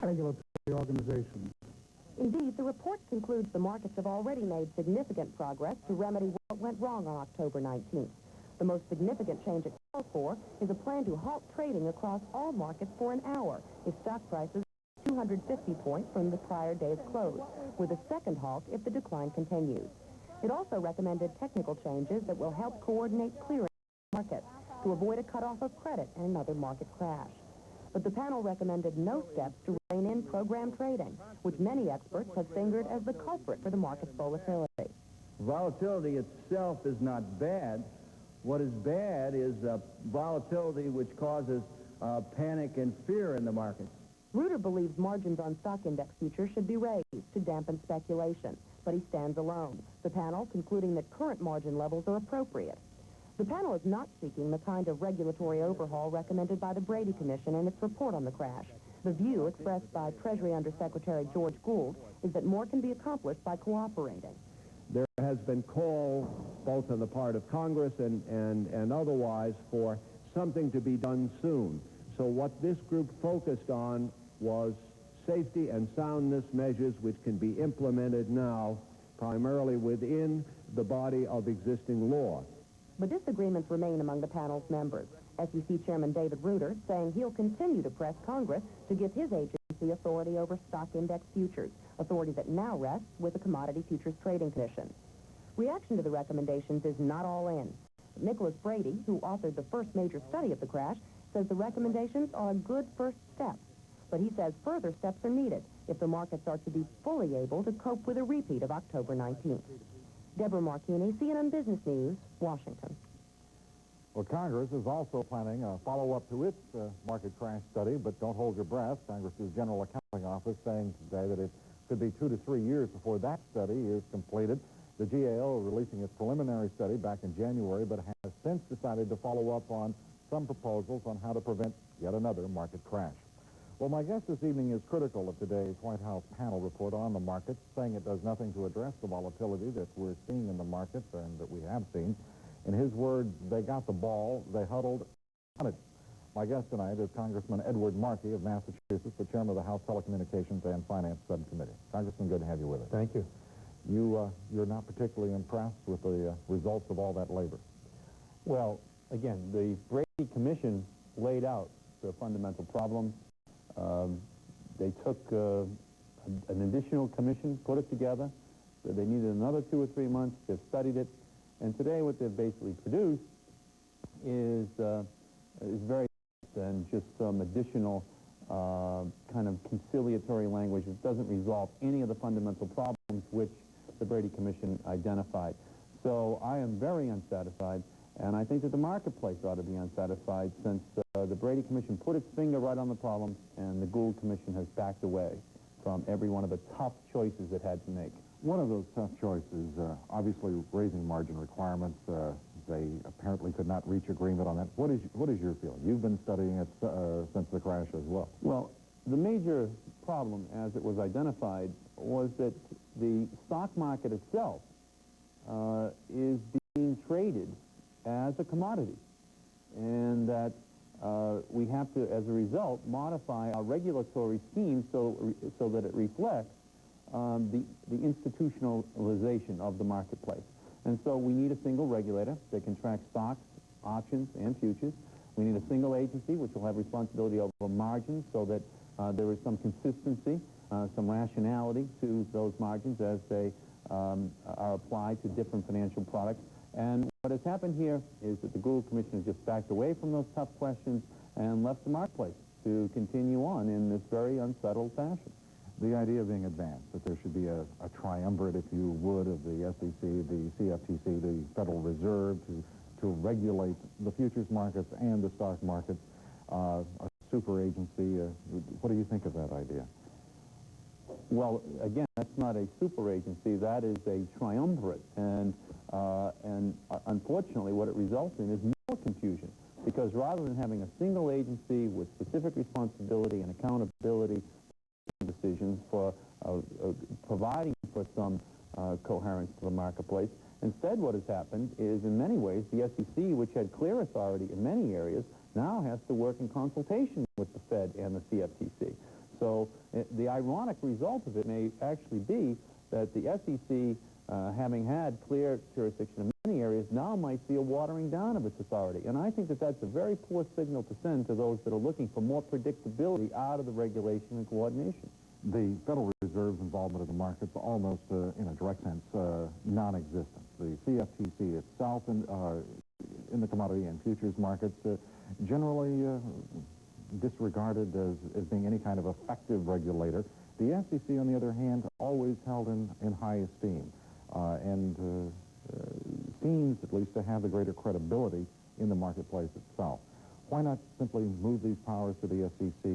regulatory organizations. Indeed, the report concludes the markets have already made significant progress to remedy what went wrong on October 19th. The most significant change it calls for is a plan to halt trading across all markets for an hour if stock prices 250 points from the prior day's close, with a second halt if the decline continues. It also recommended technical changes that will help coordinate clearing markets to avoid a cutoff of credit and another market crash. But the panel recommended no steps to rein in program trading, which many experts have fingered as the culprit for the market's volatility. Volatility itself is not bad. What is bad is volatility which causes panic and fear in the markets. Reuter believes margins on stock index futures should be raised to dampen speculation, but he stands alone, the panel concluding that current margin levels are appropriate. The panel is not seeking the kind of regulatory overhaul recommended by the Brady Commission in its report on the crash. The view expressed by Treasury Undersecretary George Gould is that more can be accomplished by cooperating. There has been call, both on the part of Congress and otherwise, for something to be done soon. So what this group focused on was safety and soundness measures which can be implemented now, primarily within the body of existing law. But disagreements remain among the panel's members. SEC Chairman David Reuter saying he'll continue to press Congress to give his agency authority over stock index futures, authority that now rests with the Commodity Futures Trading Commission. Reaction to the recommendations is not all in. Nicholas Brady, who authored the first major study of the crash, says the recommendations are a good first step. But he says further steps are needed if the markets are to be fully able to cope with a repeat of October 19th. Deborah Marchini, CNN Business News, Washington. Well, Congress is also planning a follow-up to its market crash study, but don't hold your breath. Congress's General Accounting Office saying today that it could be 2 to 3 years before that study is completed. The GAO releasing its preliminary study back in January, but has since decided to follow up on some proposals on how to prevent yet another market crash. Well, my guest this evening is critical of today's White House panel report on the markets, saying it does nothing to address the volatility that we're seeing in the markets and that we have seen. In his words, they got the ball, they huddled on it. My guest tonight is Congressman Edward Markey of Massachusetts, the chairman of the House Telecommunications and Finance Subcommittee. Congressman, good to have you with us. Thank you. You're not particularly impressed with the results of all that labor. Well, again, the Brady Commission laid out the fundamental problems. They took an additional commission, put it together. So they needed another 2 or 3 months. They've studied it. And today what they've basically produced is very than just some additional kind of conciliatory language that doesn't resolve any of the fundamental problems which the Brady Commission identified. So I am very unsatisfied, and I think that the marketplace ought to be unsatisfied since the Brady Commission put its finger right on the problem, and the Gould Commission has backed away from every one of the tough choices it had to make. One of those tough choices, obviously raising margin requirements. They apparently could not reach agreement on that. What is your feeling? You've been studying it since the crash as well. Well, the major problem, as it was identified, was that the stock market itself is being traded as a commodity, and that we have to, as a result, modify our regulatory scheme so that it reflects the institutionalization of the marketplace. And so we need a single regulator that can track stocks, options, and futures. We need a single agency which will have responsibility over margins so that there is some consistency, some rationality to those margins as they are applied to different financial products. And what has happened here is that the Gould Commission has just backed away from those tough questions and left the marketplace to continue on in this very unsettled fashion. The idea being advanced, that there should be a triumvirate, if you would, of the SEC, the CFTC, the Federal Reserve to regulate the futures markets and the stock markets, a super agency. What do you think of that idea? Well, again, that's not a super agency. That is a triumvirate. And unfortunately, what it results in is more confusion. Because rather than having a single agency with specific responsibility and accountability decisions for providing for some coherence to the marketplace, instead what has happened is, in many ways, the SEC, which had clear authority in many areas, now has to work in consultation with the Fed and the CFTC. So the ironic result of it may actually be that the SEC, having had clear jurisdiction in many areas, now might see a watering down of its authority. And I think that that's a very poor signal to send to those that are looking for more predictability out of the regulation and coordination. The Federal Reserve's involvement in the markets almost, in a direct sense, non-existent. The CFTC itself in the commodity and futures markets generally disregarded as being any kind of effective regulator. The SEC, on the other hand, always held in high esteem and seems at least to have the greater credibility in the marketplace itself. Why not simply move these powers to the SEC,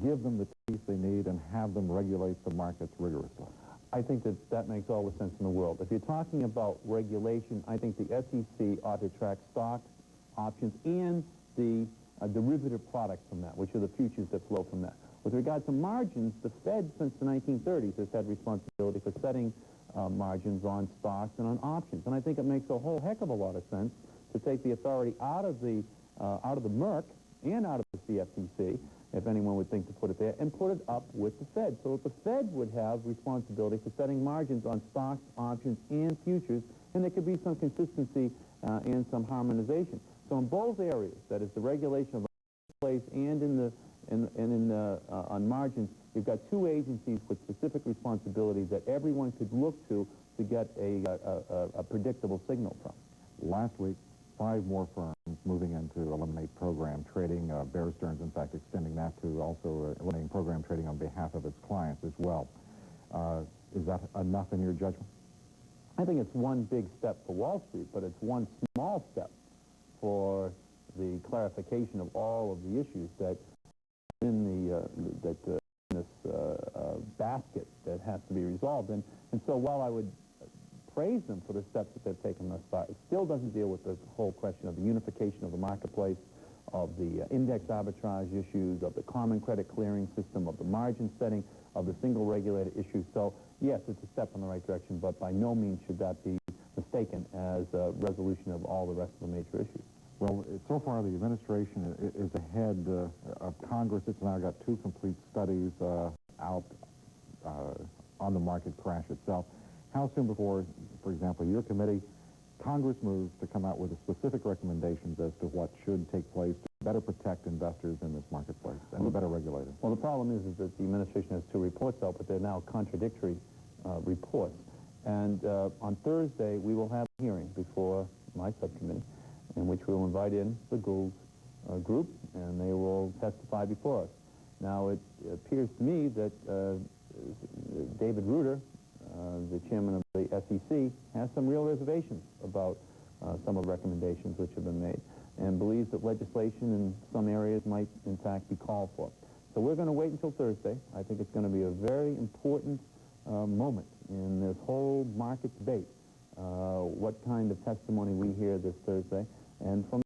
give them the teeth they need, and have them regulate the markets rigorously? I think that that makes all the sense in the world. If you're talking about regulation, I think the SEC ought to track stocks, options, and the derivative products from that, which are the futures that flow from that. With regard to margins, the Fed, since the 1930s, has had responsibility for setting margins on stocks and on options. And I think it makes a whole heck of a lot of sense to take the authority out of the Merc and out of the CFTC, if anyone would think to put it there, and put it up with the Fed, so that the Fed would have responsibility for setting margins on stocks, options, and futures, and there could be some consistency and some harmonization. So in both areas, that is the regulation of the marketplace and on margins, you've got two agencies with specific responsibility that everyone could look to get a predictable signal from. Last week, 5 more firms moving in to eliminate program trading. Bear Stearns, in fact, extending that to also eliminating program trading on behalf of its clients as well. Is that enough in your judgment? I think it's one big step for Wall Street, but it's one small step for the clarification of all of the issues that in this basket that has to be resolved. And so while I would praise them for the steps that they've taken thus far, it still doesn't deal with the whole question of the unification of the marketplace, of the index arbitrage issues, of the common credit clearing system, of the margin setting, of the single regulator issue. So yes, it's a step in the right direction, but by no means should that be mistaken as a resolution of all the rest of the major issues. Well, so far the administration is ahead of Congress. It's now got 2 complete studies out on the market crash itself. How soon before, for example, your committee, Congress moves to come out with specific recommendations as to what should take place to better protect investors in this marketplace and to better regulate it? Well, the problem is that the administration has 2 reports out, but they're now contradictory reports. And on Thursday, we will have a hearing before my subcommittee in which we'll invite in the Gould group, and they will testify before us. Now, it appears to me that David Ruder, the chairman of the SEC, has some real reservations about some of the recommendations which have been made, and believes that legislation in some areas might, in fact, be called for. So we're going to wait until Thursday. I think it's going to be a very important moment in this whole market debate, what kind of testimony we hear this Thursday, and from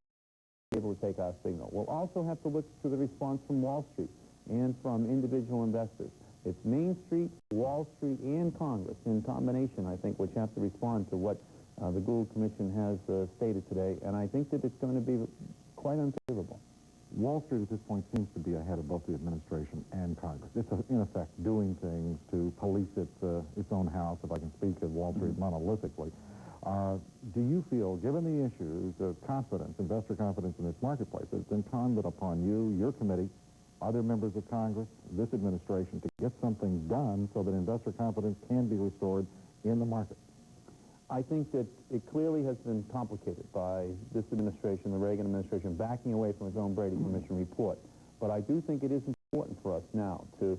be able to take our signal. We'll also have to look to the response from Wall Street and from individual investors. It's Main Street, Wall Street, and Congress in combination, I think, which have to respond to what the Gould Commission has stated today, and I think that it's going to be quite unfavorable. Wall Street at this point seems to be ahead of both the administration and Congress. It's, in effect, doing things to police its own house, if I can speak of Wall Street monolithically. Do you feel, given the issues of confidence, investor confidence in this marketplace, it's incumbent upon you, your committee, other members of Congress, this administration, to get something done so that investor confidence can be restored in the market? I think that it clearly has been complicated by this administration, the Reagan administration, backing away from its own Brady Commission report. But I do think it is important for us now to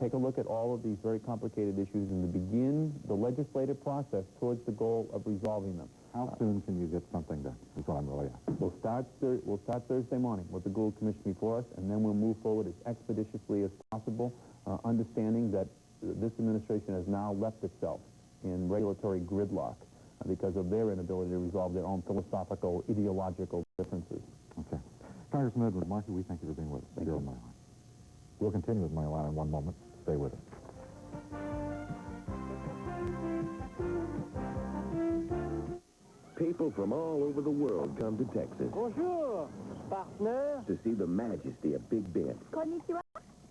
take a look at all of these very complicated issues and to begin the legislative process towards the goal of resolving them. How soon can you get something done, is what I'm really asking. We'll start Thursday morning with the Gould Commission before us, and then we'll move forward as expeditiously as possible, understanding that this administration has now left itself in regulatory gridlock because of their inability to resolve their own philosophical, ideological differences. Okay. Congressman Edward Markey, we thank you for being with us. Thank you. On My Line. We'll continue with My Line in one moment. Stay with us. People from all over the world come to Texas Bonjour, partner. to see the majesty of Big Ben. Konnichiwa.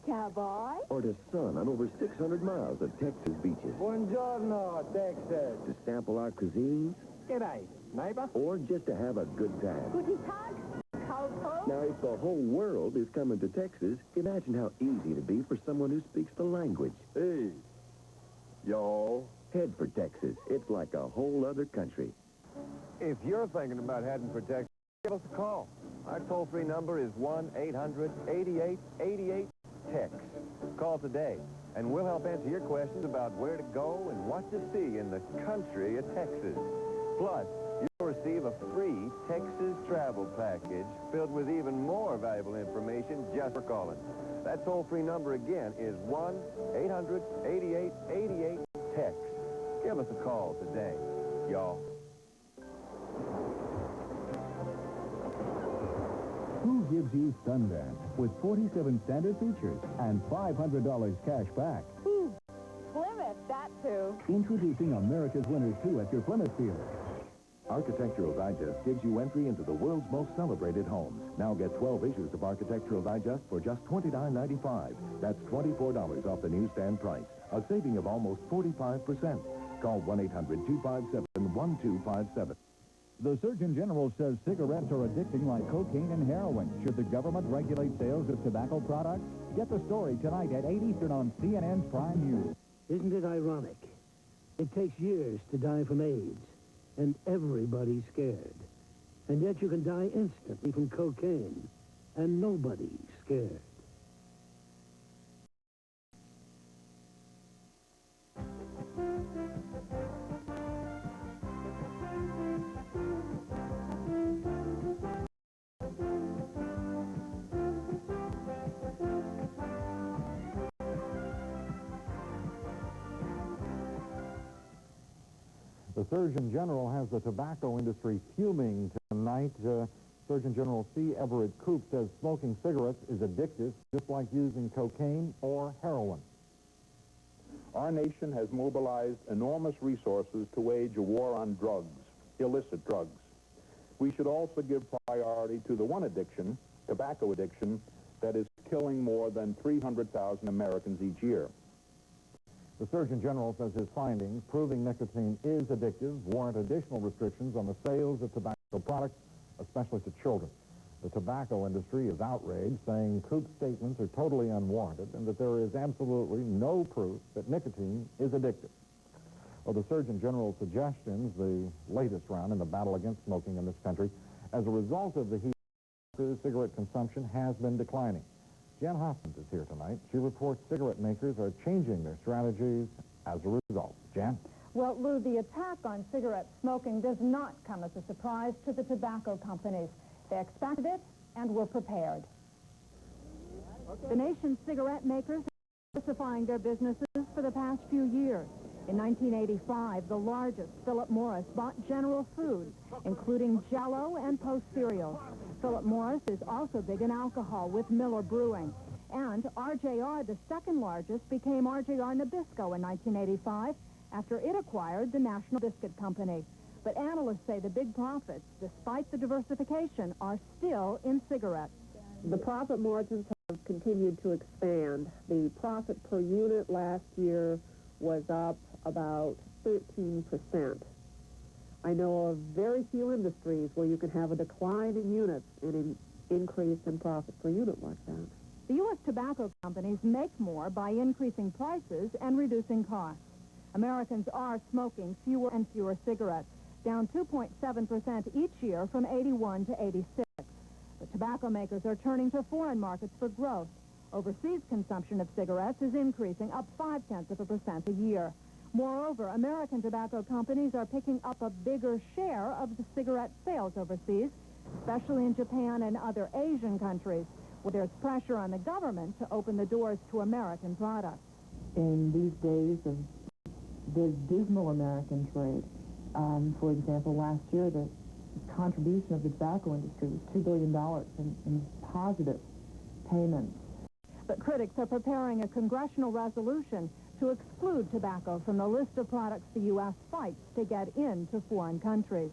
cowboy. Or to sun on over 600 miles of Texas beaches. Buongiorno, Texas. To sample our cuisines. G'day, neighbor. Or just to have a good time. Guten Tag, Cowboy. Now, if the whole world is coming to Texas, imagine how easy it'd be for someone who speaks the language. Hey, y'all. Head for Texas. It's like a whole other country. If you're thinking about heading for Texas, give us a call. Our toll-free number is 1-800-8888-TEX. Call today, and we'll help answer your questions about where to go and what to see in the country of Texas. Plus, you'll receive a free Texas travel package filled with even more valuable information just for calling. That toll-free number again is 1-800-8888-TEX. Give us a call today, y'all. Who gives you Sundance with 47 standard features and $500 cash back? Plymouth, that too. Introducing America's Winners 2 at your Plymouth dealer. Architectural Digest gives you entry into the world's most celebrated homes. Now get 12 issues of Architectural Digest for just $29.95. That's $24 off the newsstand price, a saving of almost 45%. Call 1-800-257-1257. The Surgeon General says cigarettes are addicting like cocaine and heroin. Should the government regulate sales of tobacco products? Get the story tonight at 8 Eastern on CNN's Prime News. Isn't it ironic? It takes years to die from AIDS, and everybody's scared. And yet you can die instantly from cocaine, and nobody's scared. The Surgeon General has the tobacco industry fuming tonight. Surgeon General C. Everett Koop says smoking cigarettes is addictive, just like using cocaine or heroin. Our nation has mobilized enormous resources to wage a war on drugs, illicit drugs. We should also give priority to the one addiction, tobacco addiction, that is killing more than 300,000 Americans each year. The Surgeon General says his findings proving nicotine is addictive warrant additional restrictions on the sales of tobacco products, especially to children. The tobacco industry is outraged, saying Koop's statements are totally unwarranted and that there is absolutely no proof that nicotine is addictive. Well, the Surgeon General's suggestions, the latest round in the battle against smoking in this country, as a result of the heat, cigarette consumption has been declining. Jen Hoffman is here tonight. She reports cigarette makers are changing their strategies as a result. Jen? Well, Lou, the attack on cigarette smoking does not come as a surprise to the tobacco companies. They expected it and were prepared. The nation's cigarette makers have been diversifying their businesses for the past few years. In 1985, the largest, Philip Morris, bought General Foods, including Jell-O and Post cereal. Philip Morris is also big in alcohol with Miller Brewing. And RJR, the second largest, became RJR Nabisco in 1985 after it acquired the National Biscuit Company. But analysts say the big profits, despite the diversification, are still in cigarettes. The profit margins have continued to expand. The profit per unit last year was up about 13%. I know of very few industries where you can have a decline in units and an increase in profit per unit like that. The U.S. tobacco companies make more by increasing prices and reducing costs. Americans are smoking fewer and fewer cigarettes, down 2.7% each year from 81 to 86. The tobacco makers are turning to foreign markets for growth. Overseas consumption of cigarettes is increasing, up 0.5% a year. Moreover, American tobacco companies are picking up a bigger share of the cigarette sales overseas, especially in Japan and other Asian countries, where there's pressure on the government to open the doors to American products. In these days of the dismal American trade, for example, last year the contribution of the tobacco industry was $2 billion in positive payments. But critics are preparing a congressional resolution to exclude tobacco from the list of products the U.S. fights to get into foreign countries.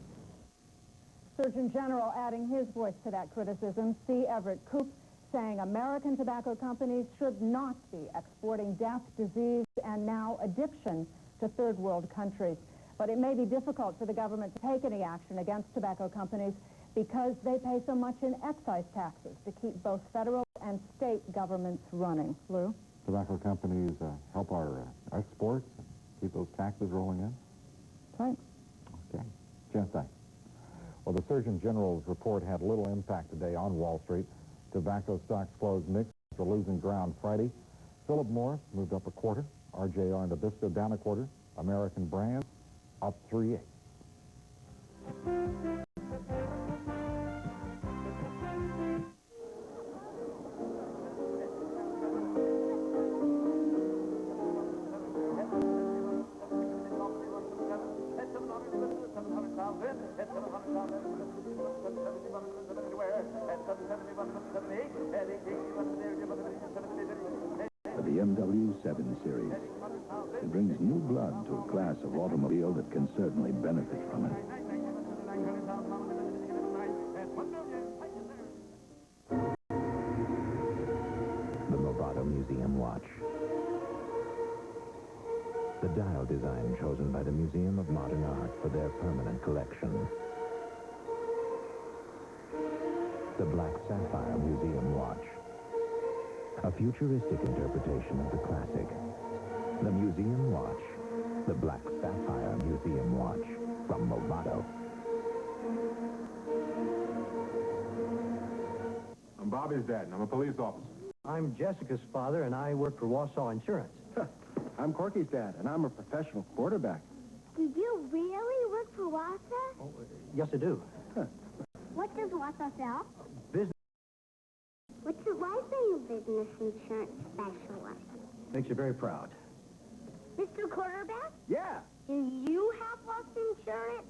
Surgeon General adding his voice to that criticism, C. Everett Koop, saying American tobacco companies should not be exporting death, disease, and now addiction to third world countries. But it may be difficult for the government to take any action against tobacco companies because they pay so much in excise taxes to keep both federal and state governments running. Lou? Tobacco companies help our exports, keep those taxes rolling in? Thanks. Okay. Jen, thanks. Well, the Surgeon General's report had little impact today on Wall Street. Tobacco stocks closed mixed after losing ground Friday. Philip Morris moved up a quarter. RJR and Nabisco down a quarter. American Brands up 3/8. The BMW 7 Series. It brings new blood to a class of automobile that can certainly benefit from it. The Movado Museum Watch. The dial design chosen by the Museum of Modern Art for their permanent collection. The Black Sapphire Museum Watch. A futuristic interpretation of the classic. The Museum Watch. The Black Sapphire Museum Watch from Movado. I'm Bobby's dad, and I'm a police officer. I'm Jessica's father, and I work for Warsaw Insurance. I'm Corky's dad, and I'm a professional quarterback. Did you really work for Warsaw? Oh, yes, I do. What does Warsaw sell? Business. What's it like being a business insurance specialist? Makes you very proud. Mr. Quarterback? Yeah. Do you have life insurance?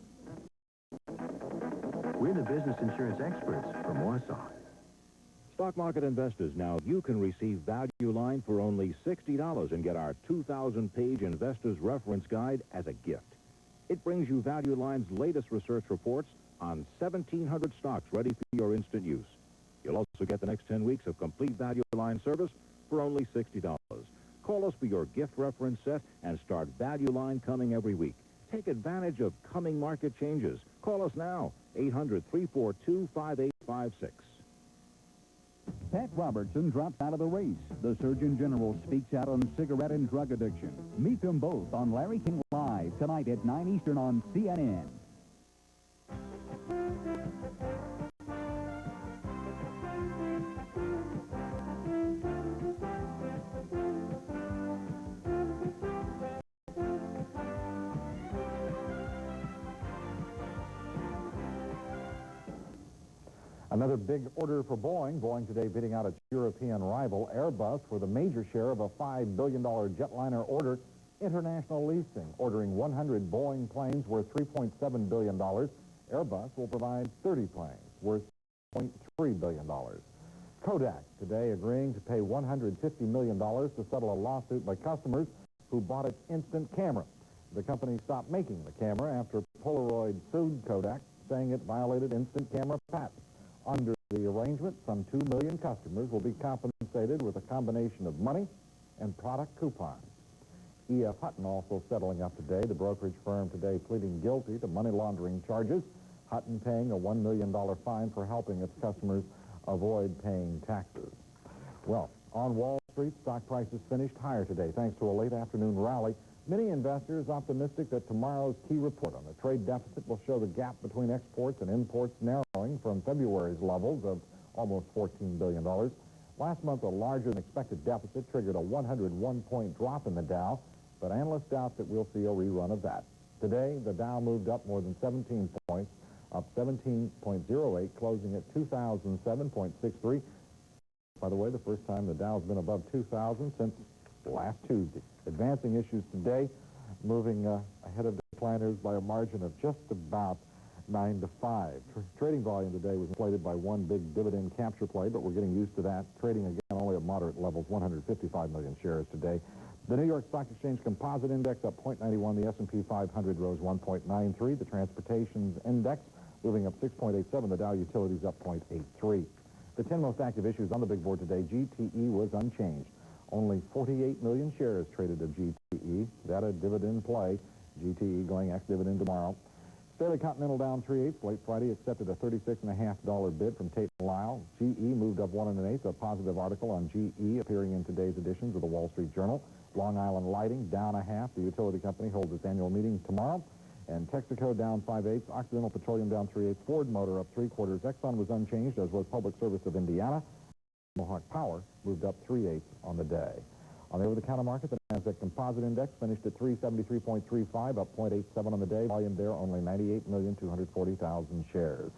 We're the business insurance experts from Warsaw. Stock market investors, now you can receive Value Line for only $60 and get our 2,000-page Investor's Reference Guide as a gift. It brings you Value Line's latest research reports on 1,700 stocks ready for your instant use. You'll also get the next 10 weeks of complete Value Line service for only $60. Call us for your gift reference set and start Value Line coming every week. Take advantage of coming market changes. Call us now, 800-342-5856. Pat Robertson drops out of the race. The Surgeon General speaks out on cigarette and drug addiction. Meet them both on Larry King Live tonight at 9 Eastern on CNN. Another big order for Boeing. Boeing today bidding out its European rival, Airbus, for the major share of a $5 billion jetliner order. International Leasing ordering 100 Boeing planes worth $3.7 billion. Airbus will provide 30 planes worth $0.3 billion. Kodak today agreeing to pay $150 million to settle a lawsuit by customers who bought its instant camera. The company stopped making the camera after Polaroid sued Kodak, saying it violated instant camera patents. Under the arrangement, some 2 million customers will be compensated with a combination of money and product coupons. E.F. Hutton also settling up today. The brokerage firm today pleading guilty to money laundering charges. Hutton paying a $1 million fine for helping its customers avoid paying taxes. Well, on Wall Street, stock prices finished higher today thanks to a late afternoon rally. Many investors optimistic that tomorrow's key report on the trade deficit will show the gap between exports and imports narrowing from February's levels of almost $14 billion. Last month, a larger than expected deficit triggered a 101-point drop in the Dow, but analysts doubt that we'll see a rerun of that. Today, the Dow moved up more than 17 points, up 17.08, closing at 2007.63. By the way, the first time the Dow's been above 2,000 since last Tuesday. Advancing issues today, moving ahead of the planners by a margin of just about 9 to 5. Trading volume today was inflated by one big dividend capture play, but we're getting used to that. Trading again only at moderate levels, 155 million shares today. The New York Stock Exchange Composite Index up 0.91. The S&P 500 rose 1.93. The Transportations Index moving up 6.87. The Dow Utilities up 0.83. The 10 most active issues on the big board today, GTE was unchanged. Only 48 million shares traded of GTE. That a dividend play. GTE going ex-dividend tomorrow. Stanley Continental down 3/8. Late Friday accepted a $36.50 bid from Tate & Lyle. GE moved up 1 1/8. A positive article on GE appearing in today's editions of the Wall Street Journal. Long Island Lighting down 1/2. The utility company holds its annual meeting tomorrow. And Texaco down 5/8. Occidental Petroleum down 3/8. Ford Motor up 3/4. Exxon was unchanged, as was Public Service of Indiana. Mohawk Power moved up 3/8 on the day. On the over-the-counter market, the Nasdaq Composite Index finished at 373.35, up 0.87 on the day. Volume there only 98,240,000 shares.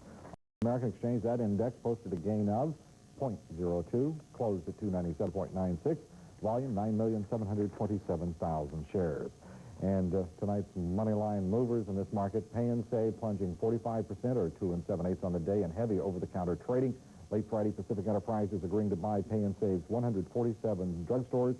American Exchange, that index posted a gain of 0.02, closed at 297.96. Volume 9,727,000 shares. And tonight's money line movers in this market, Pay and Save plunging 45% or 2 7/8 on the day in heavy over-the-counter trading. Late Friday, Pacific Enterprises agreeing to buy Pay and Save's 147 drugstores.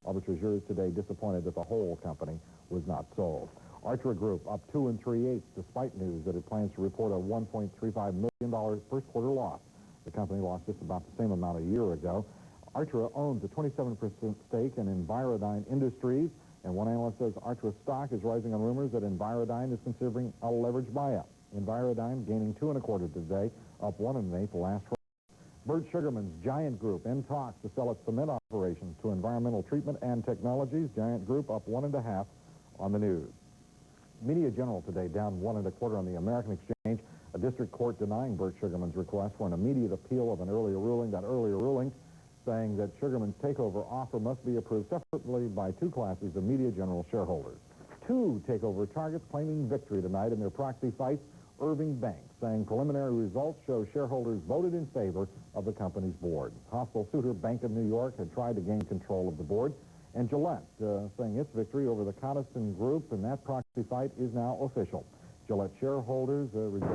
Arbitrators today disappointed that the whole company was not sold. Archer Group up 2 3/8 despite news that it plans to report a $1.35 million first quarter loss. The company lost just about the same amount a year ago. Archer owns a 27% stake in Envirodyne Industries, and one analyst says Archer stock is rising on rumors that Envirodyne is considering a leverage buyout. Envirodyne gaining 2 1/4 today, up 1 1/8 last Friday. Bert Sugarman's Giant Group in talks to sell its cement operations to Environmental Treatment and Technologies. Giant Group up 1 1/2 on the news. Media General today down 1 1/4 on the American Exchange. A district court denying Bert Sugarman's request for an immediate appeal of an earlier ruling. That earlier ruling saying that Sugarman's takeover offer must be approved separately by 2 classes of Media General shareholders. 2 takeover targets claiming victory tonight in their proxy fights. Irving Bank saying preliminary results show shareholders voted in favor of the company's board. Hostile suitor Bank of New York had tried to gain control of the board. And Gillette saying its victory over the Coniston Group in that proxy fight is now official. Gillette shareholders reject